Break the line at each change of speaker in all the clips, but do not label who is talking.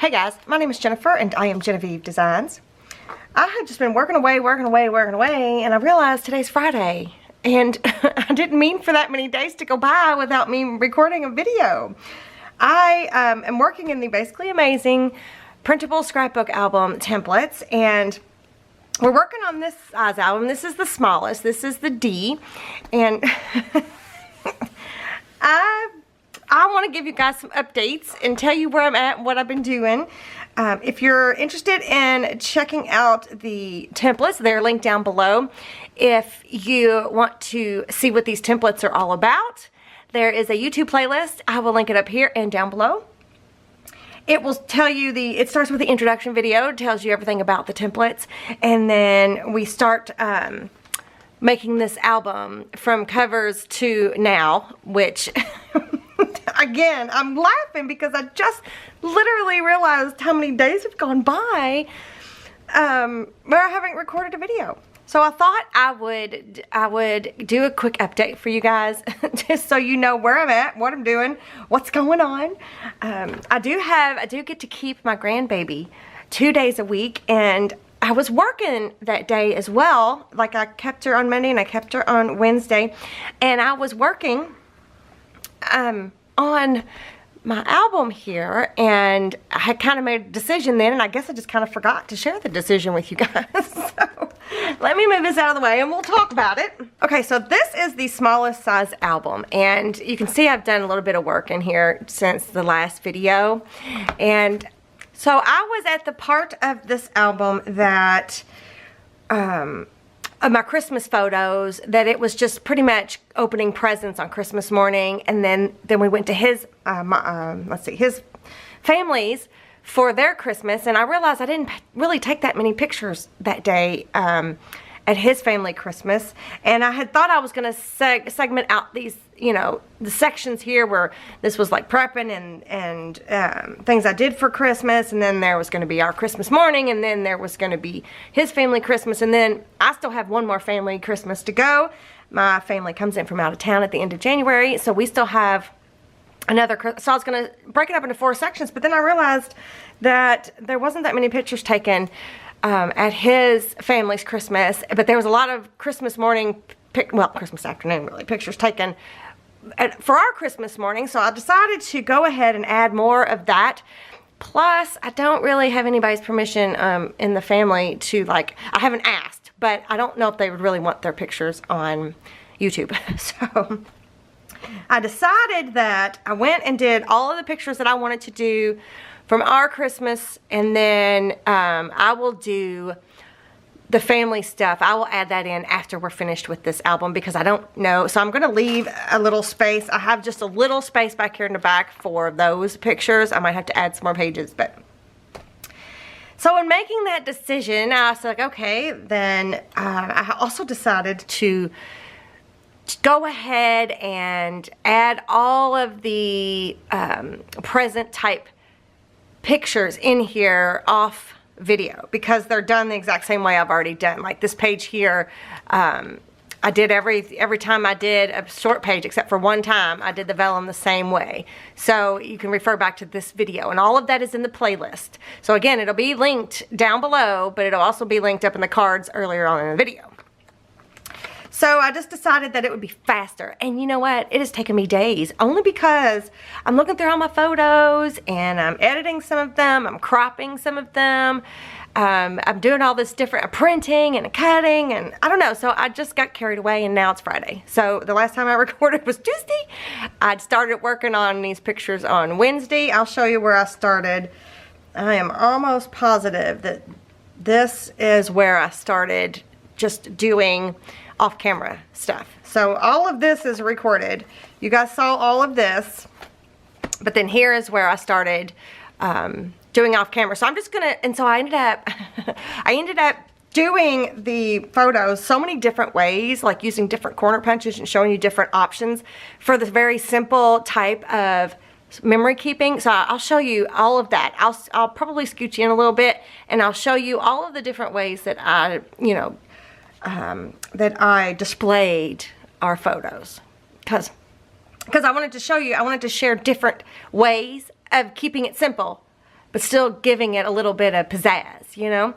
Hey guys, my name is Jennifer and I am Genevieve Designs. I had just been working away, and I realized today's Friday. And I didn't mean for that many days to go by without me recording a video. I am working in the Basically Amazing Printable Scrapbook Album templates, and we're working on this size album. This is the smallest. This is the D. And I want to give you guys some updates and tell you where I'm at and what I've been doing. If you're interested in checking out the templates, they're linked down below. If you want to see what these templates are all about, there is a YouTube playlist. I will link it up here and down below. It will tell you it starts with the introduction video. It tells you everything about the templates. And then we start making this album from covers to now, which... Again, I'm laughing because I just literally realized how many days have gone by where I haven't recorded a video. So I thought I would do a quick update for you guys just so you know where I'm at, what I'm doing, what's going on. I do get to keep my grandbaby 2 days a week, and I was working that day as well. Like, I kept her on Monday and I kept her on Wednesday, and I was working on my album here, and I had kind of made a decision then, and I guess I just kind of forgot to share the decision with you guys. So let me move this out of the way and we'll talk about it. Okay, so this is the smallest size album, and you can see I've done a little bit of work in here since the last video. And so I was at the part of this album that of my Christmas photos, that it was just pretty much opening presents on Christmas morning, and then we went to his his family's for their Christmas, and I realized I didn't really take that many pictures that day at his family Christmas, and I had thought I was gonna segment out these, you know, the sections here where this was like prepping and things I did for Christmas, and then there was gonna be our Christmas morning, and then there was gonna be his family Christmas, and then I still have one more family Christmas to go. My family comes in from out of town at the end of January, so we still have another, so I was gonna break it up into 4 sections, but then I realized that there wasn't that many pictures taken at his family's Christmas, but there was a lot of Christmas morning, Christmas afternoon really, pictures taken for our Christmas morning, so I decided to go ahead and add more of that. Plus, I don't really have anybody's permission in the family to, like, I haven't asked, but I don't know if they would really want their pictures on YouTube. So I decided that I went and did all of the pictures that I wanted to do from our Christmas, and then I will do the family stuff. I will add that in after we're finished with this album, because I don't know. So I'm going to leave a little space. I have just a little space back here in the back for those pictures. I might have to add some more pages, but... So in making that decision, I was like, okay, then I also decided to go ahead and add all of the present type pictures in here off video, because they're done the exact same way I've already done. Like this page here, I did every time I did a short page, except for one time, I did the vellum the same way. So you can refer back to this video, and all of that is in the playlist. So again, it'll be linked down below, but it'll also be linked up in the cards earlier on in the video. So I just decided that it would be faster, and you know what? It has taken me days, only because I'm looking through all my photos, and I'm editing some of them, I'm cropping some of them, I'm doing all this different printing and cutting, and I don't know, so I just got carried away, and now it's Friday. So the last time I recorded was Tuesday. I'd started working on these pictures on Wednesday. I'll show you where I started. I am almost positive that this is where I started just doing off-camera stuff. So all of this is recorded. You guys saw all of this, but then here is where I started doing off-camera. So I'm just gonna, and so I ended up doing the photos so many different ways, like using different corner punches and showing you different options for this very simple type of memory keeping. So I'll show you all of that. I'll probably scooch you in a little bit, and I'll show you all of the different ways that I, you know, that I displayed our photos, because I wanted to show you, I wanted to share different ways of keeping it simple but still giving it a little bit of pizzazz, you know?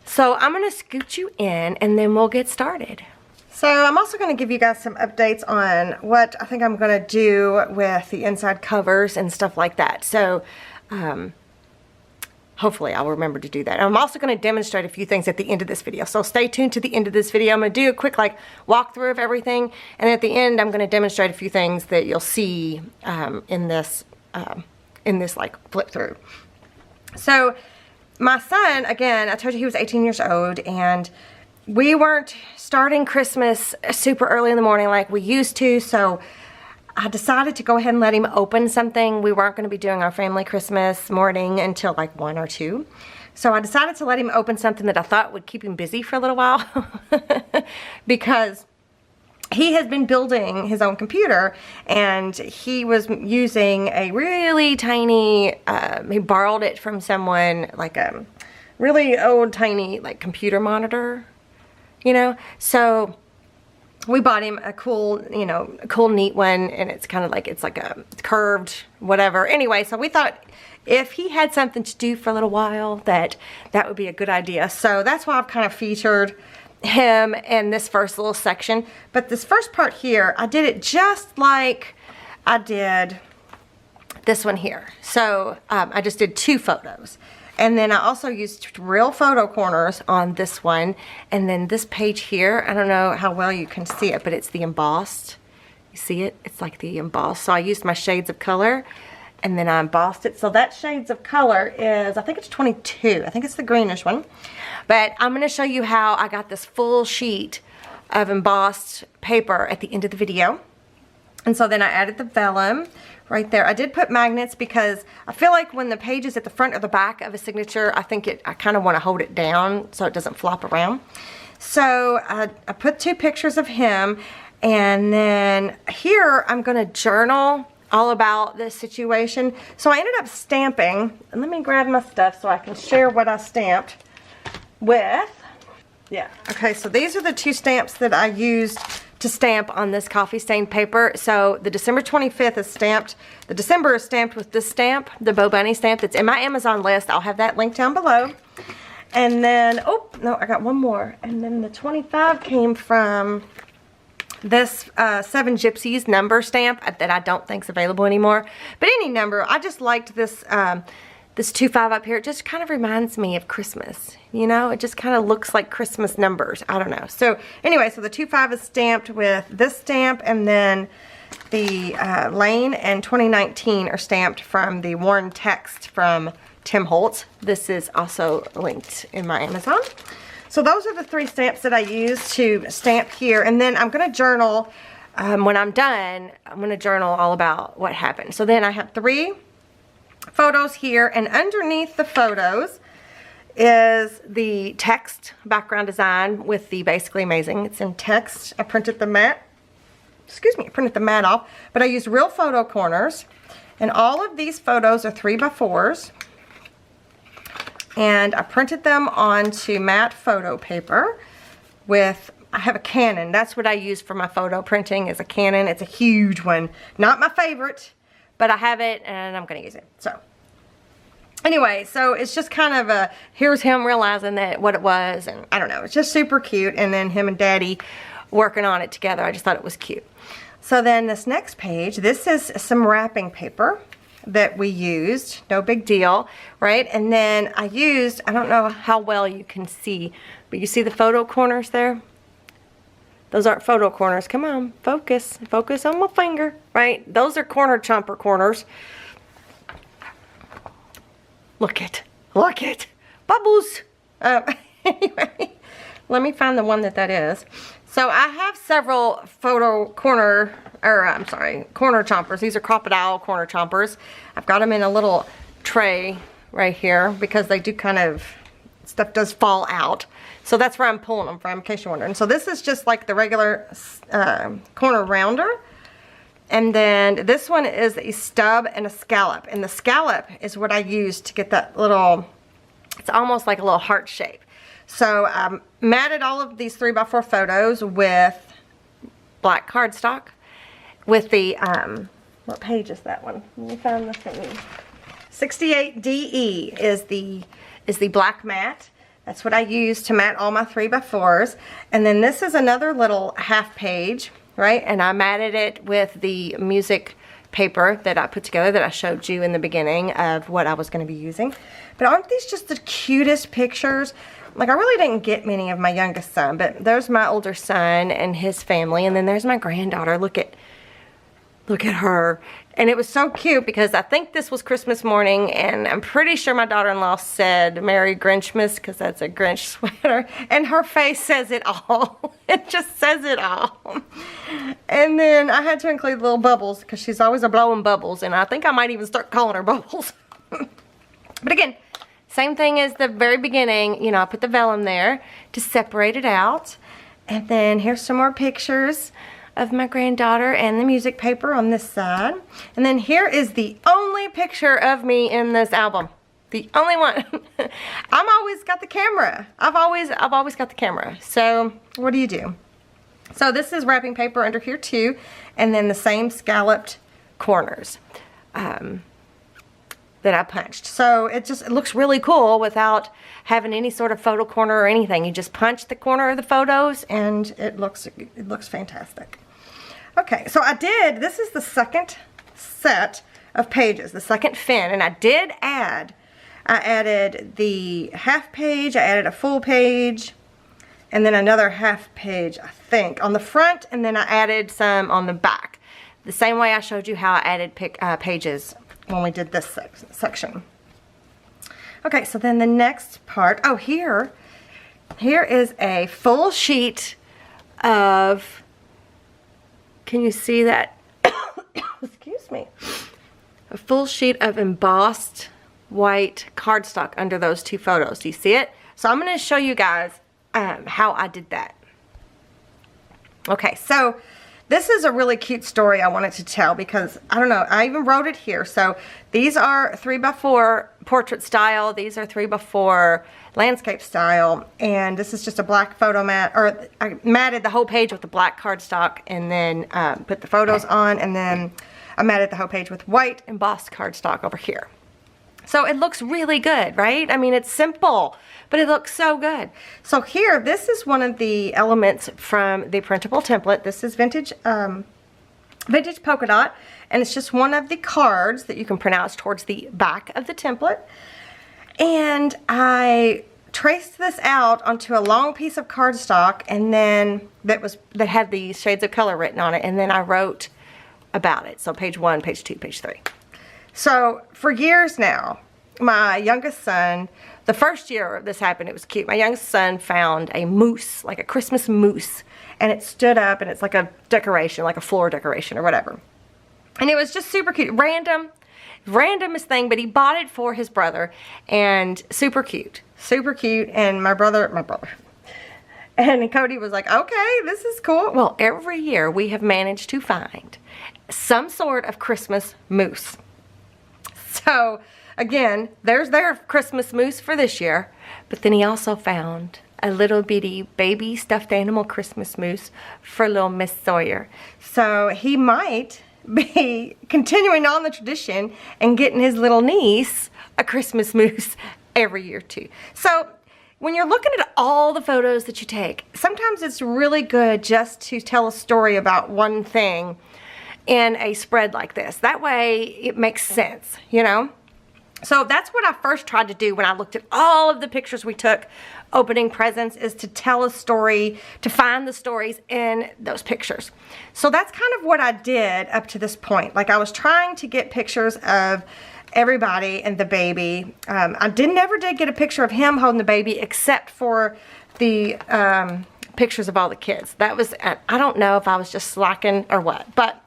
So I'm gonna scoot you in and then we'll get started. So I'm also gonna give you guys some updates on what I think I'm gonna do with the inside covers and stuff like that. So hopefully I'll remember to do that. I'm also gonna demonstrate a few things at the end of this video. So stay tuned to the end of this video. I'm gonna do a quick like walkthrough of everything. And at the end, I'm gonna demonstrate a few things that you'll see in this like flip through. So my son, again, I told you he was 18 years old, and we weren't starting Christmas super early in the morning like we used to, so I decided to go ahead and let him open something. We weren't going to be doing our family Christmas morning until like 1 or 2. So I decided to let him open something that I thought would keep him busy for a little while because he has been building his own computer, and he was using a really tiny, he borrowed it from someone, like a really old tiny like computer monitor, you know? So we bought him a cool, you know, a cool neat one, and it's kind of like, it's like a curved whatever. Anyway, so we thought if he had something to do for a little while, that would be a good idea. So that's why I've kind of featured him in this first little section. But this first part here, I did it just like I did this one here. So I just did 2 photos, and then I also used real photo corners on this one. And then this page here, I don't know how well you can see it, but it's the embossed. You see it? It's like the embossed. So I used my shades of color, and then I embossed it. So that shades of color is, I think it's 22. I think it's the greenish one. But I'm going to show you how I got this full sheet of embossed paper at the end of the video. And so then I added the vellum right there. I did put magnets because I feel like when the page is at the front or the back of a signature, I kind of want to hold it down so it doesn't flop around. So I put 2 pictures of him, and then here I'm going to journal all about this situation. So I ended up stamping, and let me grab my stuff so I can share what I stamped with. Yeah, okay, so these are the 2 stamps that I used to stamp on this coffee stained paper. So the December 25th is stamped. The December is stamped with this stamp, the Bo Bunny stamp that's in my Amazon list. I'll have that linked down below. And then, oh, no, I got one more. And then the 25 came from this 7 Gypsies number stamp that I don't think is available anymore. But any number, I just liked this this 25 up here. It just kind of reminds me of Christmas, you know? It just kind of looks like Christmas numbers. I don't know. So anyway, so the 25 is stamped with this stamp, and then the Lane and 2019 are stamped from the worn text from Tim Holtz. This is also linked in my Amazon. So those are the 3 stamps that I use to stamp here. And then I'm going to journal, when I'm done, I'm going to journal all about what happened. So then I have 3 photos here, and underneath the photos is the text background design with the Basically Amazing. It's in text. I printed the mat, I printed the mat off, but I used real photo corners, and all of these photos are 3x4s, and I printed them onto matte photo paper with, I have a Canon. That's what I use for my photo printing, is a Canon. It's a huge one. Not my favorite, but I have it and I'm going to use it. So anyway, so it's just kind of a, here's him realizing that what it was, and I don't know, it's just super cute. And then him and Daddy working on it together. I just thought it was cute. So then this next page, this is some wrapping paper that we used. No big deal, right? And then I used, I don't know how well you can see, but you see the photo corners there? Those aren't photo corners. Come on, focus. Focus on my finger, right? Those are corner chomper corners. Look it. Bubbles. Anyway, let me find the one that is. So I have several corner chompers. These are crocodile corner chompers. I've got them in a little tray right here because they do kind of, stuff does fall out. So that's where I'm pulling them from, in case you're wondering. So this is just like the regular corner rounder. And then this one is a stub and a scallop. And the scallop is what I use to get that little, it's almost like a little heart shape. So I matted all of these 3x4 photos with black cardstock with the, what page is that one? Let me find the thing. 68DE is the black mat. That's what I use to mat all my 3x4s. And then this is another little half page, right? And I matted it with the music paper that I put together that I showed you in the beginning of what I was going to be using. But aren't these just the cutest pictures? Like, I really didn't get many of my youngest son, but there's my older son and his family, and then there's my granddaughter. Look at her. And it was so cute because I think this was Christmas morning, and I'm pretty sure my daughter-in-law said Merry Grinchmas because that's a Grinch sweater, and her face says it all. It just says it all. And then I had to include little Bubbles because she's always a blowing bubbles, and I think I might even start calling her Bubbles. But again, same thing as the very beginning. You know, I put the vellum there to separate it out. And then here's some more pictures of my granddaughter and the music paper on this side. And then here is the only picture of me in this album. The only one. I'm always got the camera. I've always got the camera. So what do? So this is wrapping paper under here too, and then the same scalloped corners that I punched. So it looks really cool without having any sort of photo corner or anything. You just punch the corner of the photos and it looks fantastic. Okay, so this is the second set of pages, the second fin, and I added the half page, I added a full page, and then another half page, I think, on the front, and then I added some on the back. The same way I showed you how I added pages when we did this section. Okay, so then the next part, oh, here is a full sheet of, can you see that? Excuse me. A full sheet of embossed white cardstock under those two photos. Do you see it? So I'm going to show you guys how I did that. Okay, so this is a really cute story I wanted to tell because, I don't know, I even wrote it here. So these are 3x4 portrait style. These are 3x4 landscape style. And this is just a black photo mat, or I matted the whole page with the black cardstock and then put the photos on. And then I matted the whole page with white embossed cardstock over here. So it looks really good, right? I mean, it's simple, but it looks so good. So here, this is one of the elements from the printable template. This is vintage polka dot, and it's just one of the cards that you can print out towards the back of the template. And I traced this out onto a long piece of cardstock, and then that had the shades of color written on it, and then I wrote about it. So page 1, page 2, page 3. So for years now, my youngest son, the first year this happened, it was cute. My youngest son found a moose, like a Christmas moose, and it stood up, and it's like a decoration, like a floor decoration or whatever. And it was just super cute, randomest thing, but he bought it for his brother, and super cute. And my brother, and Cody was like, okay, this is cool. Well, every year we have managed to find some sort of Christmas moose. So, again, there's their Christmas moose for this year. But then he also found a little bitty baby stuffed animal Christmas moose for little Miss Sawyer. So, he might be continuing on the tradition and getting his little niece a Christmas moose every year, too. So, when you're looking at all the photos that you take, sometimes it's really good just to tell a story about one thing in a spread like this. That way it makes sense, you know? So that's what I first tried to do when I looked at all of the pictures we took opening presents, is to tell a story, to find the stories in those pictures. So that's kind of what I did up to this point. Like, I was trying to get pictures of everybody and the baby. I never did get a picture of him holding the baby, except for the pictures of all the kids. That was, I don't know if I was just slacking or what, but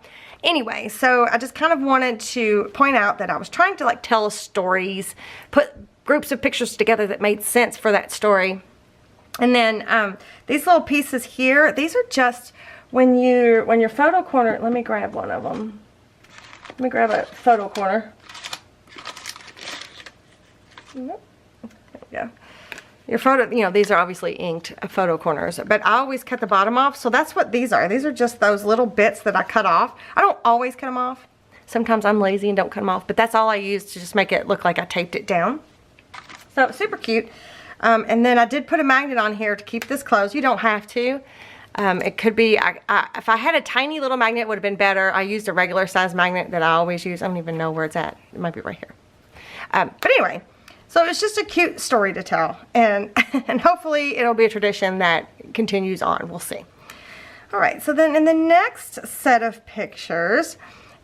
anyway, so I just kind of wanted to point out that I was trying to, like, tell stories, put groups of pictures together that made sense for that story. And then these little pieces here, these are just when your photo corner, let me grab one of them. Let me grab a photo corner. There we go. Your photo, you know, these are obviously inked photo corners, but I always cut the bottom off, so that's what these are. These are just those little bits that I cut off. I don't always cut them off, Sometimes I'm lazy and don't cut them off, but that's all I used to just make it look like I taped it down. So it's super cute. And then I did put a magnet on here to keep this closed. You don't have to. It could be, if I had a tiny little magnet, it would have been better. I used a regular size magnet that I always use. I don't even know where it's at. It might be right here. But anyway, so it's just a cute story to tell. And, and hopefully it'll be a tradition that continues on. We'll see. All right, so then in the next set of pictures,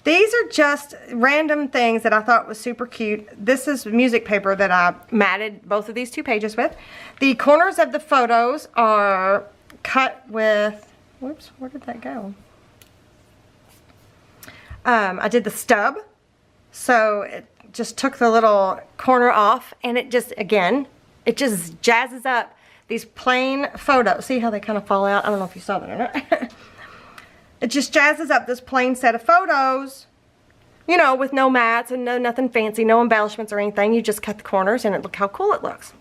these are just random things that I thought was super cute. This is music paper that I matted both of these 2 pages with. The corners of the photos are cut with, whoops, where did that go? I did the stub, so it just took the little corner off, and it just, again, it just jazzes up these plain photos. See how they kind of fall out? I don't know if you saw that or not. It just jazzes up this plain set of photos, you know, with no mats and nothing fancy, no embellishments or anything. You just cut the corners and look how cool it looks.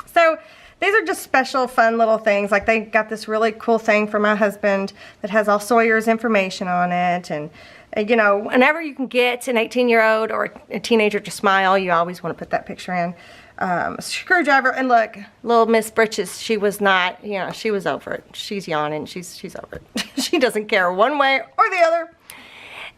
So these are just special, fun little things. Like they got this really cool thing for my husband that has all Sawyer's information on it. And you know, whenever you can get an 18-year-old or a teenager to smile, you always want to put that picture in. Screwdriver, and look, little Miss Britches, she was not, you know, she was over it. She's yawning, she's over it. She doesn't care one way or the other.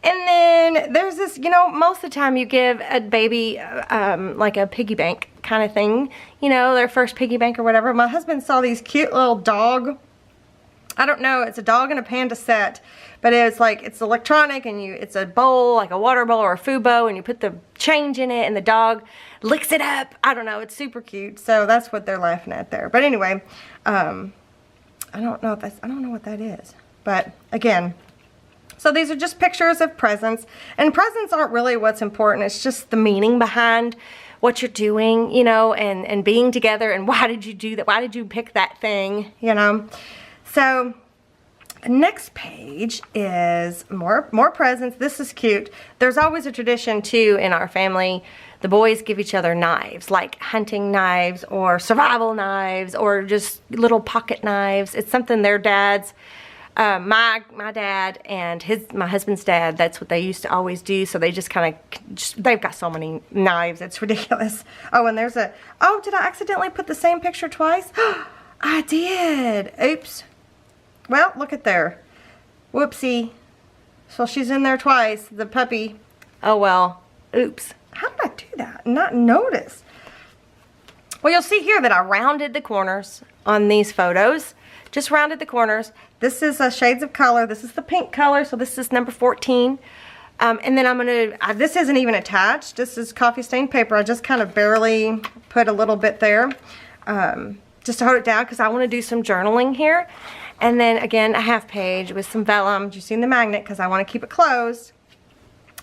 And then there's this, you know, most of the time you give a baby like a piggy bank kind of thing, you know, their first piggy bank or whatever. My husband saw these cute little dog, I don't know, it's a dog and a panda set, but it's like, it's electronic, and it's a bowl, like a water bowl or a food bowl, and you put the change in it and the dog licks it up. I don't know, it's super cute. So that's what they're laughing at there. But anyway, I don't know what that is. But again, so these are just pictures of presents, and presents aren't really what's important. It's just the meaning behind what you're doing, you know, and being together, and why did you do that? Why did you pick that thing, you know? So the next page is more presents. This is cute. There's always a tradition too in our family. The boys give each other knives, like hunting knives or survival knives or just little pocket knives. It's something their dads, my dad and my husband's dad, that's what they used to always do. So they just kind of, they've got so many knives, it's ridiculous. Oh, and there's oh, did I accidentally put the same picture twice? I did. Oops. Well, look at there. Whoopsie. So she's in there twice, the puppy. Oh well. Oops. How did I do that? Not notice. Well, you'll see here that I rounded the corners on these photos. Just rounded the corners. This is shades of color. This is the pink color, so this is number 14. And then I'm going to, this isn't even attached. This is coffee stained paper. I just kind of barely put a little bit there just to hold it down because I want to do some journaling here. And then again, a half page with some vellum. You've seen the magnet because I want to keep it closed.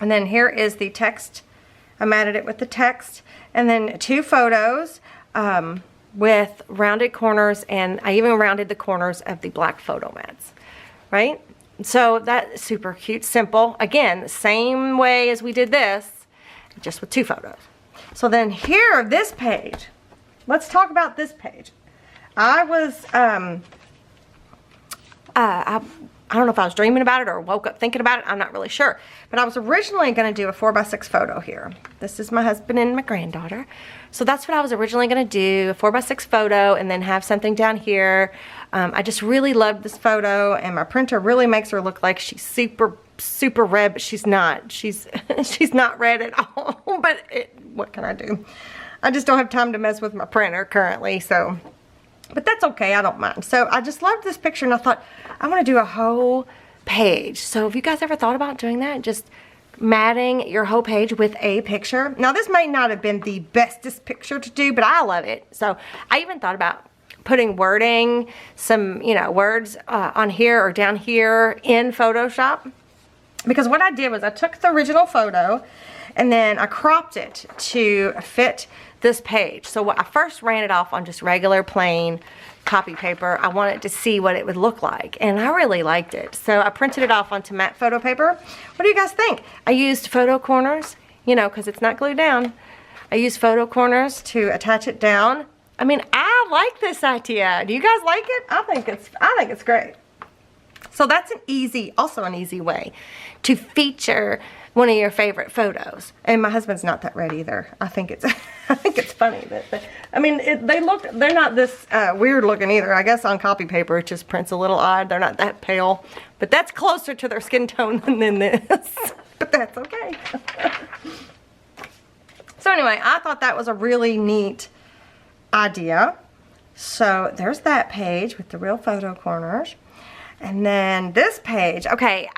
And then here is the text. I matted it with the text. And then 2 photos with rounded corners, and I even rounded the corners of the black photo mats, right? So that's super cute, simple. Again, the same way as we did this, just with 2 photos. So then here, this page. Let's talk about this page. I was, I don't know if I was dreaming about it or woke up thinking about it. I'm not really sure. But I was originally going to do a 4x6 photo here. This is my husband and my granddaughter. So that's what I was originally going to do, a 4x6 photo, and then have something down here. I just really loved this photo, and my printer really makes her look like she's super red, but she's not. She's not red at all. But what can I do? I just don't have time to mess with my printer currently, so... But that's okay, I don't mind. So I just loved this picture, and I thought, I want to do a whole page. So have you guys ever thought about doing that? Just matting your whole page with a picture. Now this may not have been the bestest picture to do, but I love it. So I even thought about putting wording, some, you know, words on here or down here in Photoshop. Because what I did was I took the original photo and then I cropped it to fit this page. So I first ran it off on just regular plain copy paper. I wanted to see what it would look like, and I really liked it. So I printed it off onto matte photo paper. What do you guys think? I used photo corners, you know, because it's not glued down. I used photo corners to attach it down. I mean, I like this idea. Do you guys like it? I think it's great. So that's also an easy way to feature one of your favorite photos. And my husband's not that red either. I think it's I think it's funny that I mean they're not this weird looking either. I guess on copy paper it just prints a little odd. They're not that pale, but that's closer to their skin tone than this. But that's okay. So anyway, I thought that was a really neat idea. So there's that page with the real photo corners. And then this page, okay,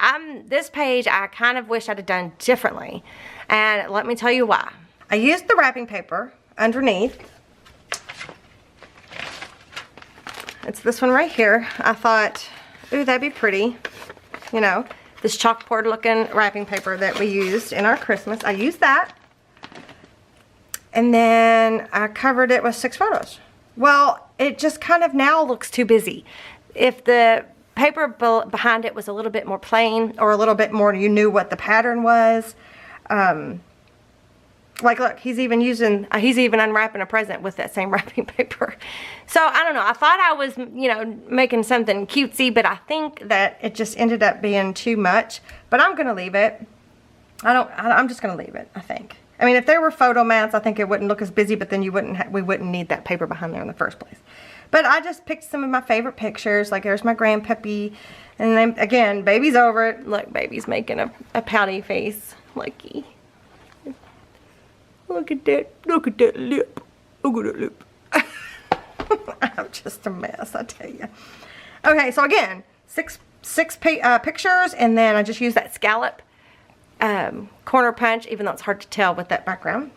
this page I kind of wish I'd have done differently. And let me tell you why. I used the wrapping paper underneath. It's this one right here. I thought, ooh, that'd be pretty. You know, this chalkboard looking wrapping paper that we used in our Christmas. I used that. And then I covered it with 6 photos. Well, it just kind of now looks too busy. If the paper behind it was a little bit more plain, or a little bit more you knew what the pattern was. Like look, he's even unwrapping a present with that same wrapping paper. So I don't know, I thought I was, you know, making something cutesy, but I think that it just ended up being too much. But I'm gonna leave it. I'm just gonna leave it, I think. I mean, if there were photo mats, I think it wouldn't look as busy, but then we wouldn't need that paper behind there in the first place. But I just picked some of my favorite pictures. Like there's my grandpappy, and then again, baby's over it. Look, baby's making a pouty face. Looky. Look at that. Look at that lip. Look at that lip. I'm just a mess, I tell you. Okay, so again, six pictures, and then I just used that scallop corner punch, even though it's hard to tell with that background.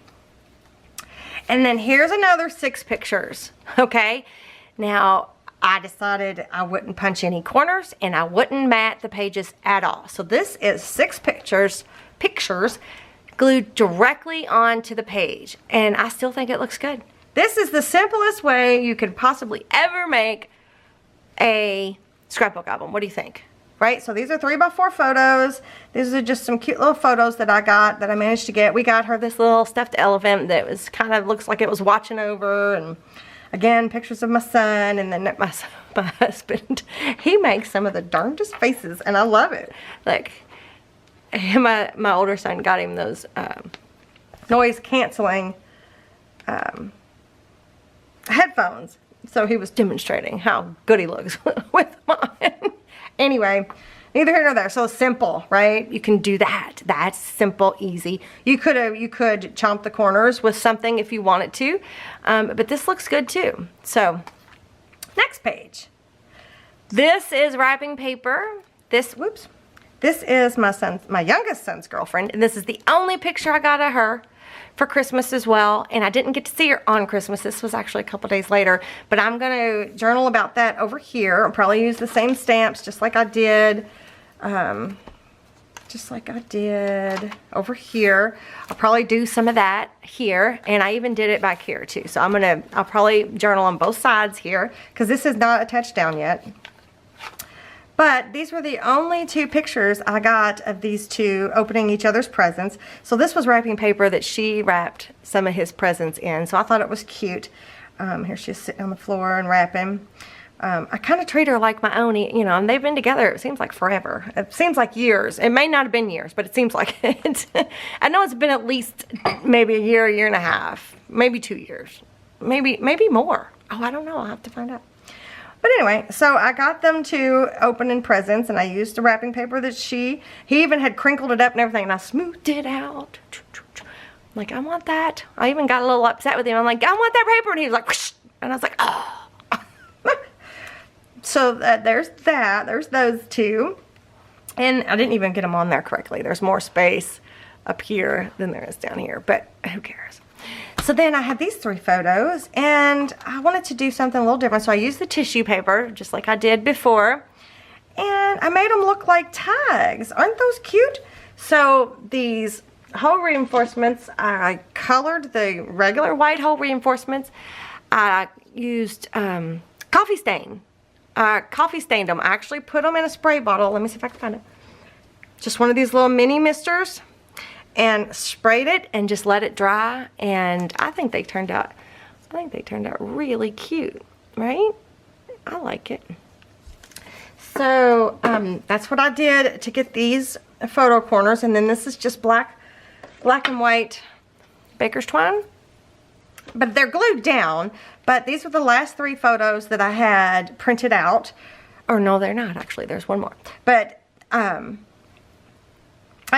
And then here's another 6 pictures, okay? Now, I decided I wouldn't punch any corners, and I wouldn't mat the pages at all. So this is 6 pictures glued directly onto the page, and I still think it looks good. This is the simplest way you could possibly ever make a scrapbook album. What do you think? Right, so these are 3x4 photos. These are just some cute little photos that I managed to get. We got her this little stuffed elephant that was kind of looks like it was watching over, and again, pictures of my son, and then my husband. He makes some of the darndest faces, and I love it. Like, my older son got him those noise canceling headphones, so he was demonstrating how good he looks with mine. Anyway, neither here nor there. So simple, right? You can do that. That's simple, easy. You could chomp the corners with something if you wanted to, but this looks good too. So next page. This is wrapping paper. This is my youngest son's girlfriend, and this is the only picture I got of her for Christmas as well, and I didn't get to see her on Christmas. This was actually a couple days later, but I'm gonna journal about that over here. I'll probably use the same stamps just like I did over here. I'll probably do some of that here, and I even did it back here too. So I'll probably journal on both sides here, because this is not attached down yet. But these were the only 2 pictures I got of these 2 opening each other's presents. So this was wrapping paper that she wrapped some of his presents in. So I thought it was cute. Here she's sitting on the floor and wrapping. I kind of treat her like my own, you know, and they've been together, it seems like forever. It seems like years. It may not have been years, but it seems like it. I know it's been at least maybe a year and a half, maybe 2 years, maybe more. Oh, I don't know. I'll have to find out. But anyway, so I got them to open in presents, and I used the wrapping paper that he even had crinkled it up and everything, and I smoothed it out. I'm like, I want that. I even got a little upset with him. I'm like, I want that paper, and he was like, whoosh, and I was like, oh. So there's that. There's those 2. And I didn't even get them on there correctly. There's more space up here than there is down here, but who cares? So then I have these 3 photos, and I wanted to do something a little different. So I used the tissue paper, just like I did before, and I made them look like tags. Aren't those cute? So these hole reinforcements, I colored the regular white hole reinforcements. I used coffee stain. Coffee stained them. I actually put them in a spray bottle. Let me see if I can find it. Just one of these little mini misters, and sprayed it and just let it dry, and I think they turned out really cute, right? I like it. So that's what I did to get these photo corners, and then this is just black and white baker's twine. But they're glued down, but these were the last 3 photos that I had printed out. Or no, they're not actually, there's one more. But I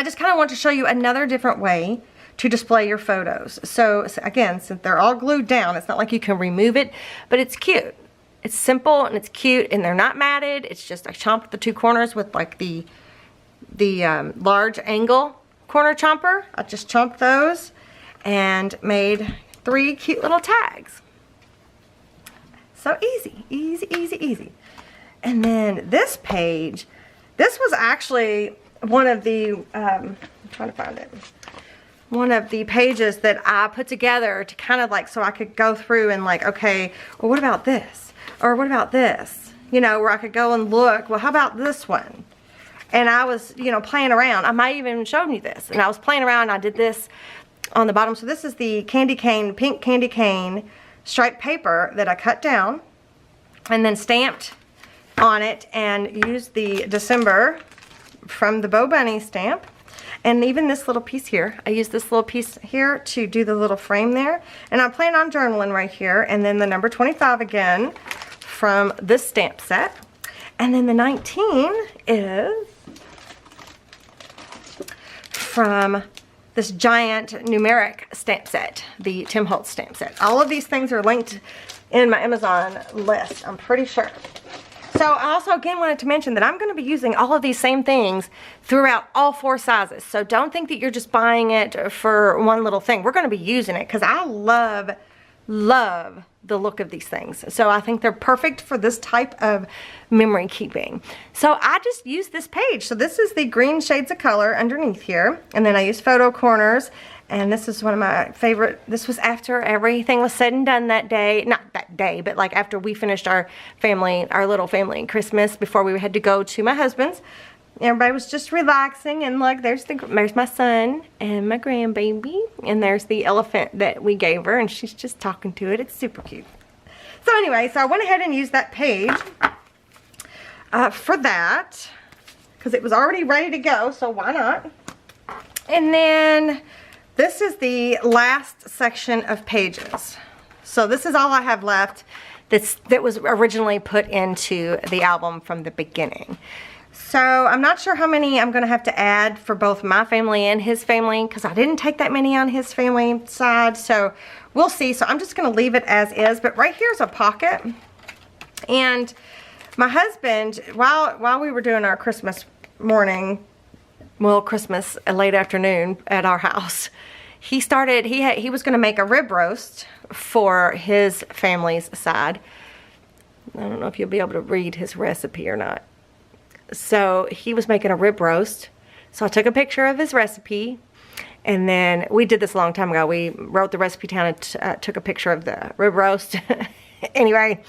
just kind of want to show you another different way to display your photos. So again, since they're all glued down, it's not like you can remove it, but it's cute. It's simple and it's cute, and they're not matted. It's just I chomped the 2 corners with like the large angle corner chomper. I just chomped those and made 3 cute little tags. So easy, easy, easy, easy. And then this page, this was actually one of the, I'm trying to find it, one of the pages that I put together to kind of like, so I could go through and like, okay, well, what about this? Or what about this? You know, where I could go and look, well, how about this one? And I was, you know, playing around. I might even showed you this. And I was playing around, I did this on the bottom. So this is the candy cane, pink candy cane striped paper that I cut down and then stamped on it and used the December from the Bo Bunny stamp. And even this little piece here, I used this little piece here to do the little frame there. And I plan on journaling right here. And then the number 25 again from this stamp set. And then the 19 is from this giant numeric stamp set, the Tim Holtz stamp set. All of these things are linked in my Amazon list, I'm pretty sure. So I also again wanted to mention that I'm going to be using all of these same things throughout all 4 sizes. So don't think that you're just buying it for one little thing. We're going to be using it because I love the look of these things. So I think they're perfect for this type of memory keeping. So I just used this page. So this is the green shades of color underneath here. And then I used photo corners. And this is one of my favorite. This was after everything was said and done that day. Not that day, but like after we finished our little family Christmas before we had to go to my husband's. Everybody was just relaxing, and look, there's my son and my grandbaby, and there's the elephant that we gave her, and she's just talking to it. It's super cute. So anyway, so I went ahead and used that page for that because it was already ready to go, so why not? And then this is the last section of pages. So this is all I have left that was originally put into the album from the beginning. So I'm not sure how many I'm going to have to add for both my family and his family because I didn't take that many on his family side. So we'll see. So I'm just going to leave it as is. But right here's a pocket. And my husband, while we were doing our Christmas morning, well, Christmas late afternoon at our house, he was going to make a rib roast for his family's side. I don't know if you'll be able to read his recipe or not. So he was making a rib roast. So I took a picture of his recipe, and then we did this a long time ago. We wrote the recipe down and took a picture of the rib roast. Anyway,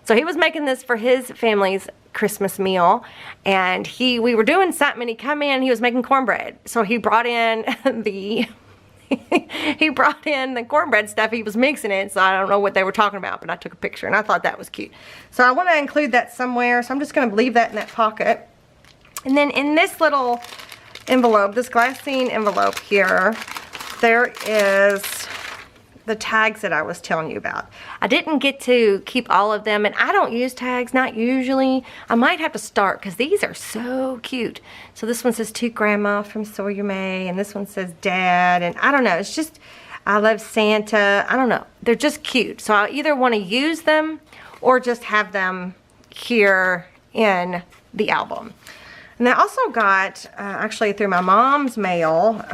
so he was making this for his family's Christmas meal, and we were doing something, and he come in, he was making cornbread. So he brought in the cornbread stuff. He was mixing it, so I don't know what they were talking about, but I took a picture, and I thought that was cute. So I want to include that somewhere, so I'm just going to leave that in that pocket. And then in this little envelope, this glassine envelope here, there is the tags that I was telling you about. I didn't get to keep all of them, and I don't use tags, not usually. I might have to start because these are so cute. So this one says to Grandma from Sawyer May, and this one says Dad, and I don't know, it's just, I love Santa. I don't know, they're just cute. So I either want to use them or just have them here in the album. And I also got, actually through my mom's mail,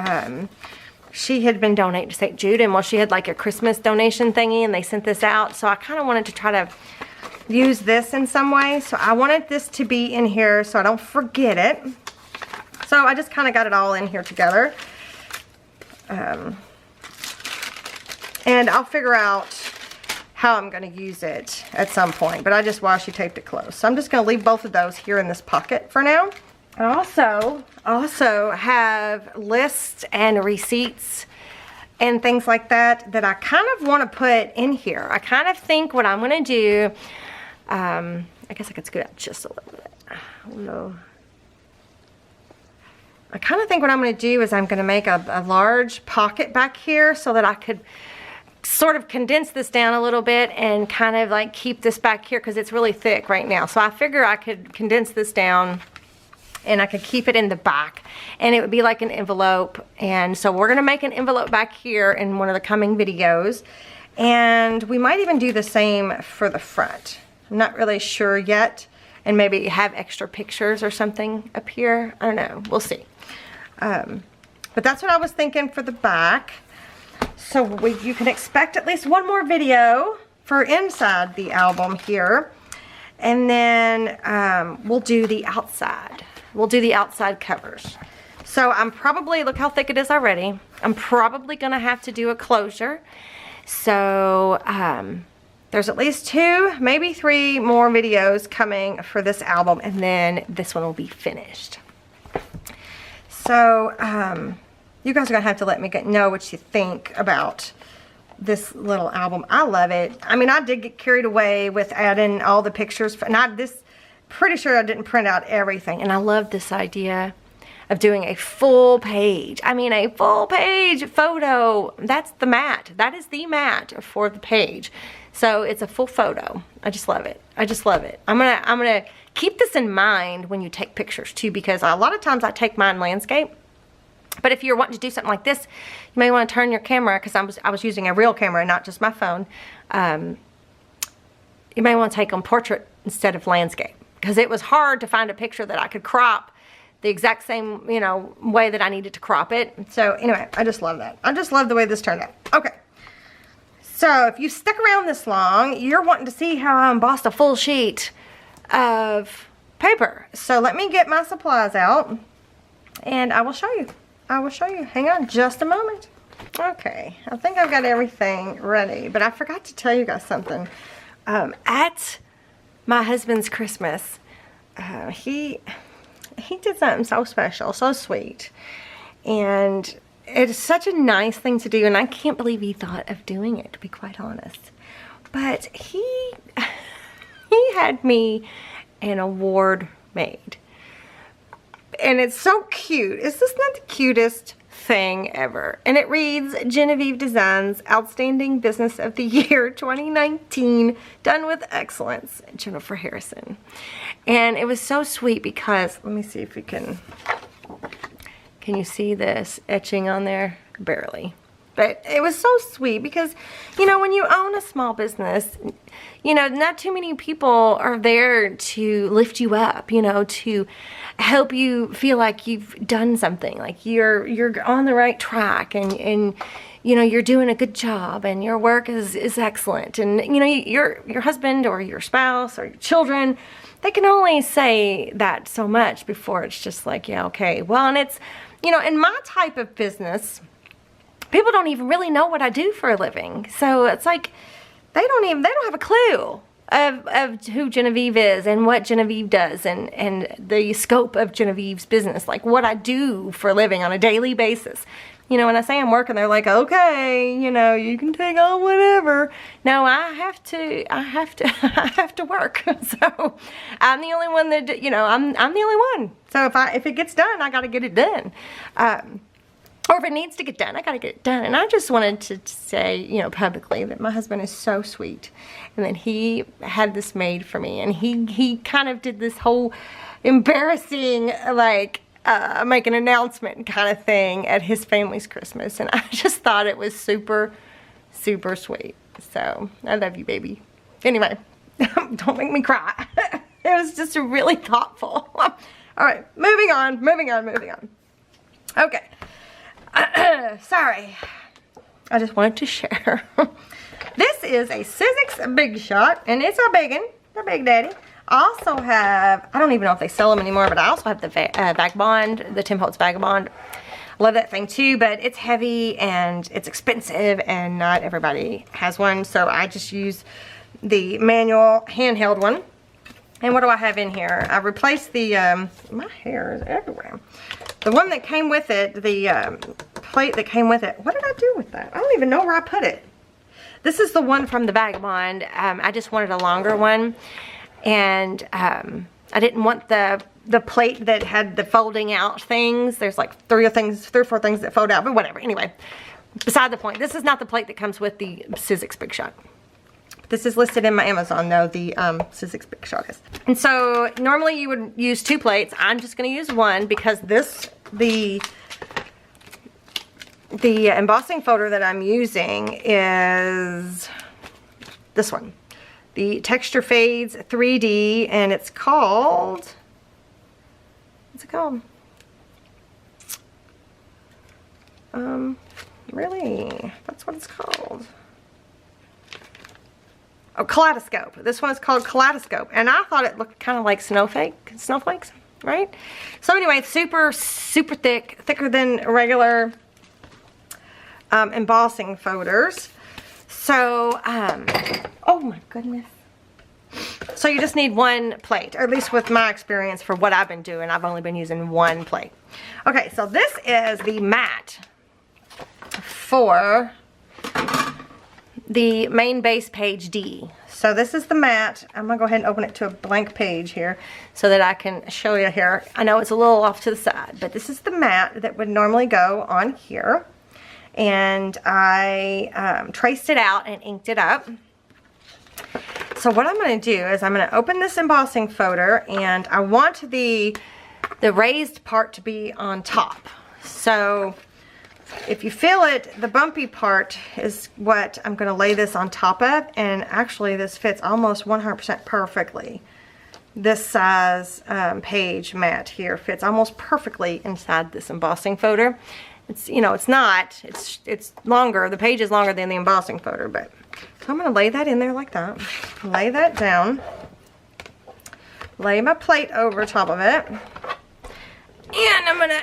she had been donating to St. Jude, and well, she had like a Christmas donation thingy, and they sent this out. So I kind of wanted to try to use this in some way. So I wanted this to be in here so I don't forget it. So I just kind of got it all in here together. And I'll figure out how I'm going to use it at some point. But I just washi taped it closed. So I'm just going to leave both of those here in this pocket for now. I also have lists and receipts and things like that I kind of want to put in here. I kind of think what I'm going to do, I guess I could scoot out just a little bit. I don't know. I kind of think what I'm going to do is I'm going to make a large pocket back here so that I could sort of condense this down a little bit and kind of like keep this back here because it's really thick right now. So I figure I could condense this down and I could keep it in the back and it would be like an envelope. And so we're going to make an envelope back here in one of the coming videos. And we might even do the same for the front. I'm not really sure yet. And maybe have extra pictures or something up here. I don't know. We'll see. But that's what I was thinking for the back. So you can expect at least one more video for inside the album here. And then we'll do the outside. We'll do the outside covers. So I'm probably, look how thick it is already. I'm probably going to have to do a closure. So there's at least 2, maybe 3 more videos coming for this album. And then this one will be finished. So you guys are going to have to let me know what you think about this little album. I love it. I mean, I did get carried away with adding all the pictures. Pretty sure I didn't print out everything. And I love this idea of doing a full page. I mean, a full page photo. That's the mat. That is the mat for the page. So it's a full photo. I just love it. I just love it. I'm gonna keep this in mind when you take pictures too, because a lot of times I take mine landscape. But if you're wanting to do something like this, you may want to turn your camera, because I was using a real camera, not just my phone. You may want to take on portrait instead of landscape, because it was hard to find a picture that I could crop the exact same, you know, way that I needed to crop it. So anyway, I just love that. I just love the way this turned out. Okay. So if you stuck around this long, you're wanting to see how I embossed a full sheet of paper. So let me get my supplies out and I will show you. I will show you. Hang on just a moment. Okay, I think I've got everything ready, but I forgot to tell you guys something. At my husband's Christmas, he did something so special, so sweet, and it's such a nice thing to do, and I can't believe he thought of doing it, to be quite honest. But he had me an award made, and it's so cute. Is this not the cutest thing ever? And it reads, Genevieve Designs Outstanding Business of the Year 2019, done with excellence, Jennifer Harrison. And it was so sweet because, let me see if we can you see this etching on there? Barely. But it was so sweet because, you know, when you own a small business, you know, not too many people are there to lift you up, you know, to help you feel like you've done something, like you're on the right track, and you know, you're doing a good job and your work is excellent. And, you know, your husband or your spouse or your children, they can only say that so much before it's just like, yeah, okay. Well, and it's, you know, in my type of business, people don't even really know what I do for a living. So it's like, they don't have a clue of who Genevieve is and what Genevieve does and the scope of Genevieve's business, like what I do for a living on a daily basis. You know, when I say I'm working, they're like, okay, you know, you can take on whatever. No, I have to work. So I'm the only one that, you know, I'm the only one. So if it gets done, I got to get it done. Or if it needs to get done, I got to get it done. And I just wanted to say, you know, publicly that my husband is so sweet, and that he had this made for me, and he kind of did this whole embarrassing, like, make an announcement kind of thing at his family's Christmas, and I just thought it was super, super sweet. So I love you, baby. Anyway, don't make me cry. It was just really thoughtful. All right, moving on. Okay. Sorry, I just wanted to share. This is a Sizzix Big Shot, and it's a big one, the Big Daddy. I also have, I don't even know if they sell them anymore, but I also have the Vagabond, the Tim Holtz Vagabond. I love that thing too, but it's heavy and it's expensive, and not everybody has one, so I just use the manual handheld one. And what do I have in here? I replaced the, my hair is everywhere. The one that came with it, the plate that came with it, what did I do with that? I don't even know where I put it. This is the one from the Vagabond. I just wanted a longer one. And I didn't want the the plate that had the folding out things. There's like three or four things that fold out, but whatever. Anyway, beside the point. This is not the plate that comes with the Sizzix Big Shot. This is listed in my Amazon though, the Sizzix Big Shot is. And so normally you would use 2 plates. I'm just gonna use 1 because the embossing folder that I'm using is this one. The Texture Fades 3D, and it's called, what's it called? Really, that's what it's called. Oh, Kaleidoscope. This one is called Kaleidoscope, and I thought it looked kind of like snowflakes, right? So anyway, it's super, super thick, thicker than regular embossing folders. So, oh my goodness. So you just need 1 plate, or at least with my experience for what I've been doing, I've only been using 1 plate. Okay, so this is the mat for the main base page D. So this is the mat. I'm gonna go ahead and open it to a blank page here so that I can show you here. I know it's a little off to the side, but this is the mat that would normally go on here. And I traced it out and inked it up. So what I'm going to do is I'm going to open this embossing folder, and I want the raised part to be on top. So if you feel it, the bumpy part is what I'm going to lay this on top of, and actually this fits almost 100% perfectly. This size page mat here fits almost perfectly inside this embossing folder. It's, you know, it's longer, the page is longer than the embossing folder, but so I'm going to lay that in there like that. Lay that down. Lay my plate over top of it. And I'm going to,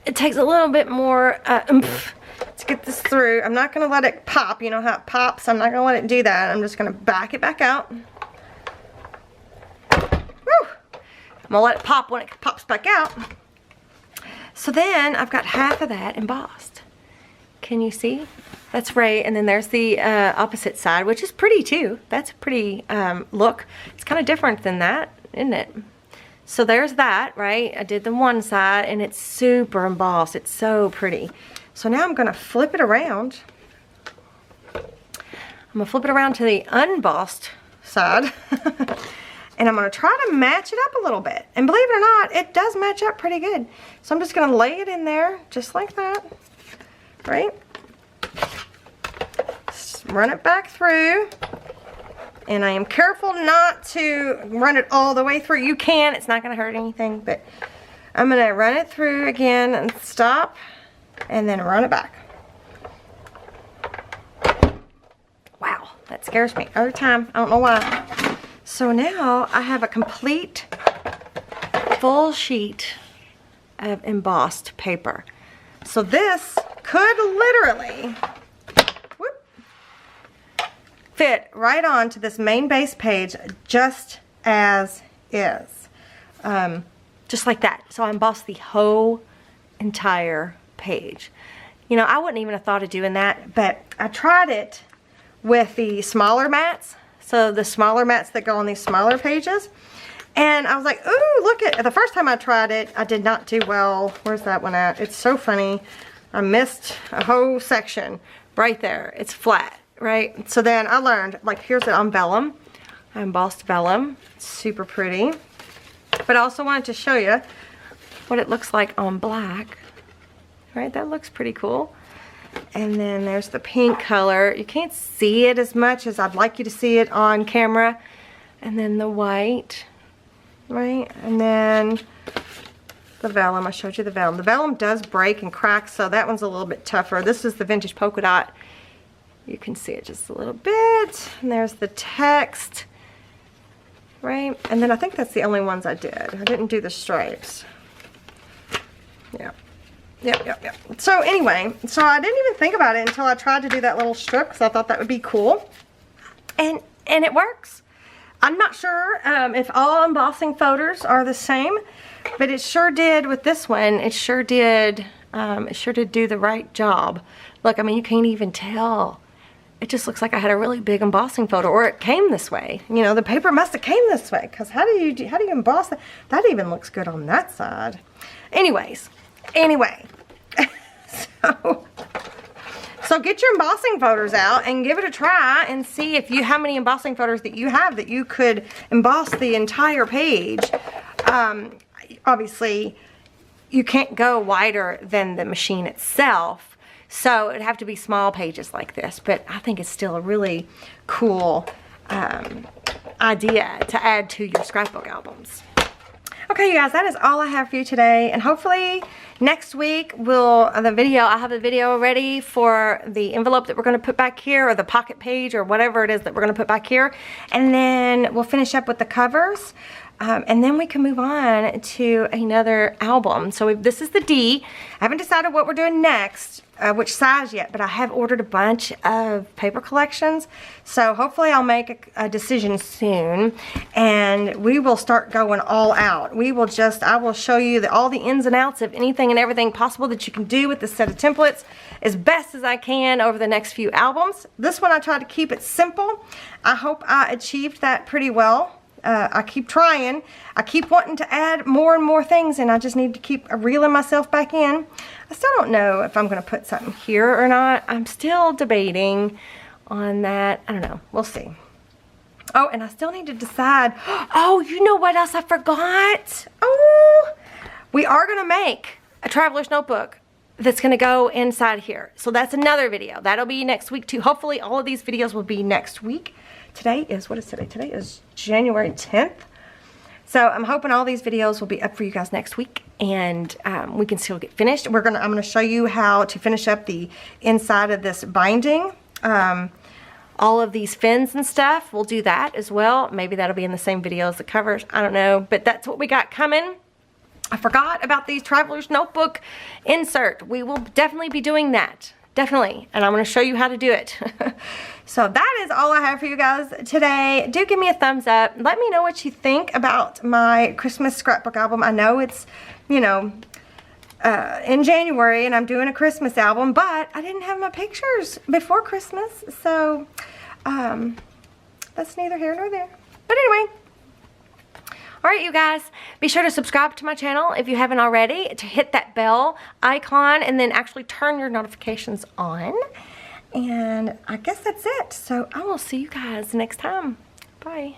it takes a little bit more oomph to get this through. I'm not going to let it pop. You know how it pops? I'm not going to let it do that. I'm just going to back it back out. Woo! I'm going to let it pop when it pops back out. So then I've got half of that embossed. Can you see? That's right. And then there's the opposite side, which is pretty too. That's a pretty look. It's kind of different than that, isn't it? So there's that, right? I did the one side, and it's super embossed. It's so pretty. So now I'm going to flip it around. I'm going to flip it around to the unbossed side. And I'm going to try to match it up a little bit. And believe it or not, it does match up pretty good. So I'm just going to lay it in there just like that. Right? Just run it back through. And I am careful not to run it all the way through. You can. It's not going to hurt anything. But I'm going to run it through again and stop. And then run it back. Wow. That scares me every time. I don't know why. So now I have a complete full sheet of embossed paper. So this could literally fit right onto this main base page just as is. Just like that. So I embossed the whole entire page. You know, I wouldn't even have thought of doing that, but I tried it with the smaller mats. So the smaller mats that go on these smaller pages. And I was like, ooh, look at, the first time I tried it, I did not do well. Where's that one at? It's so funny. I missed a whole section right there. It's flat, right? So then I learned, like, here's it on vellum. I embossed vellum. It's super pretty. But I also wanted to show you what it looks like on black. Right, that looks pretty cool. And then there's the pink color. You can't see it as much as I'd like you to see it on camera. And then the white, right? And then the vellum. I showed you the vellum. The vellum does break and crack, so that one's a little bit tougher. This is the vintage polka dot. You can see it just a little bit. And there's the text, right? And then I think that's the only ones I did. I didn't do the stripes. Yeah. Yep. So anyway, so I didn't even think about it until I tried to do that little strip because I thought that would be cool. And it works. I'm not sure if all embossing folders are the same, but it sure did with this one. It sure did do the right job. Look, I mean, you can't even tell it just looks like I had a really big embossing photo, or it came this way. You know, the paper must have came this way, because how do you emboss that? That even looks good on that side. Anyways, anyway, so get your embossing photos out and give it a try and see if how many embossing photos that you have that you could emboss the entire page. Obviously, you can't go wider than the machine itself. So it'd have to be small pages like this, but I think it's still a really cool idea to add to your scrapbook albums. Okay, you guys, that is all I have for you today, and hopefully next week I'll have a video ready for the envelope that we're going to put back here, or the pocket page, or whatever it is that we're going to put back here, and then we'll finish up with the covers. And then we can move on to another album. So this is the D. I haven't decided what we're doing next, which size yet, but I have ordered a bunch of paper collections. So hopefully I'll make a decision soon, and we will start going all out. I will show you all the ins and outs of anything and everything possible that you can do with this set of templates as best as I can over the next few albums. This one I tried to keep it simple. I hope I achieved that pretty well. I keep trying. I keep wanting to add more and more things, and I just need to keep reeling myself back in. I still don't know if I'm going to put something here or not. I'm still debating on that. I don't know. We'll see. Oh, and I still need to decide. Oh, you know what else I forgot? Oh, we are going to make a traveler's notebook that's going to go inside here. So that's another video. That'll be next week too. Hopefully all of these videos will be next week. Today is, what is today? Today is January 10th. So I'm hoping all these videos will be up for you guys next week, and we can still get finished. I'm gonna show you how to finish up the inside of this binding. All of these fins and stuff, we'll do that as well. Maybe that'll be in the same video as the covers. I don't know, but that's what we got coming. I forgot about these Traveler's Notebook insert. We will definitely be doing that. Definitely. And I'm going to show you how to do it. So that is all I have for you guys today. Do give me a thumbs up. Let me know what you think about my Christmas scrapbook album. I know it's, you know, in January and I'm doing a Christmas album, but I didn't have my pictures before Christmas. So that's neither here nor there. But anyway. Alright, you guys, be sure to subscribe to my channel if you haven't already, to hit that bell icon and then actually turn your notifications on. And I guess that's it. So I will see you guys next time. Bye.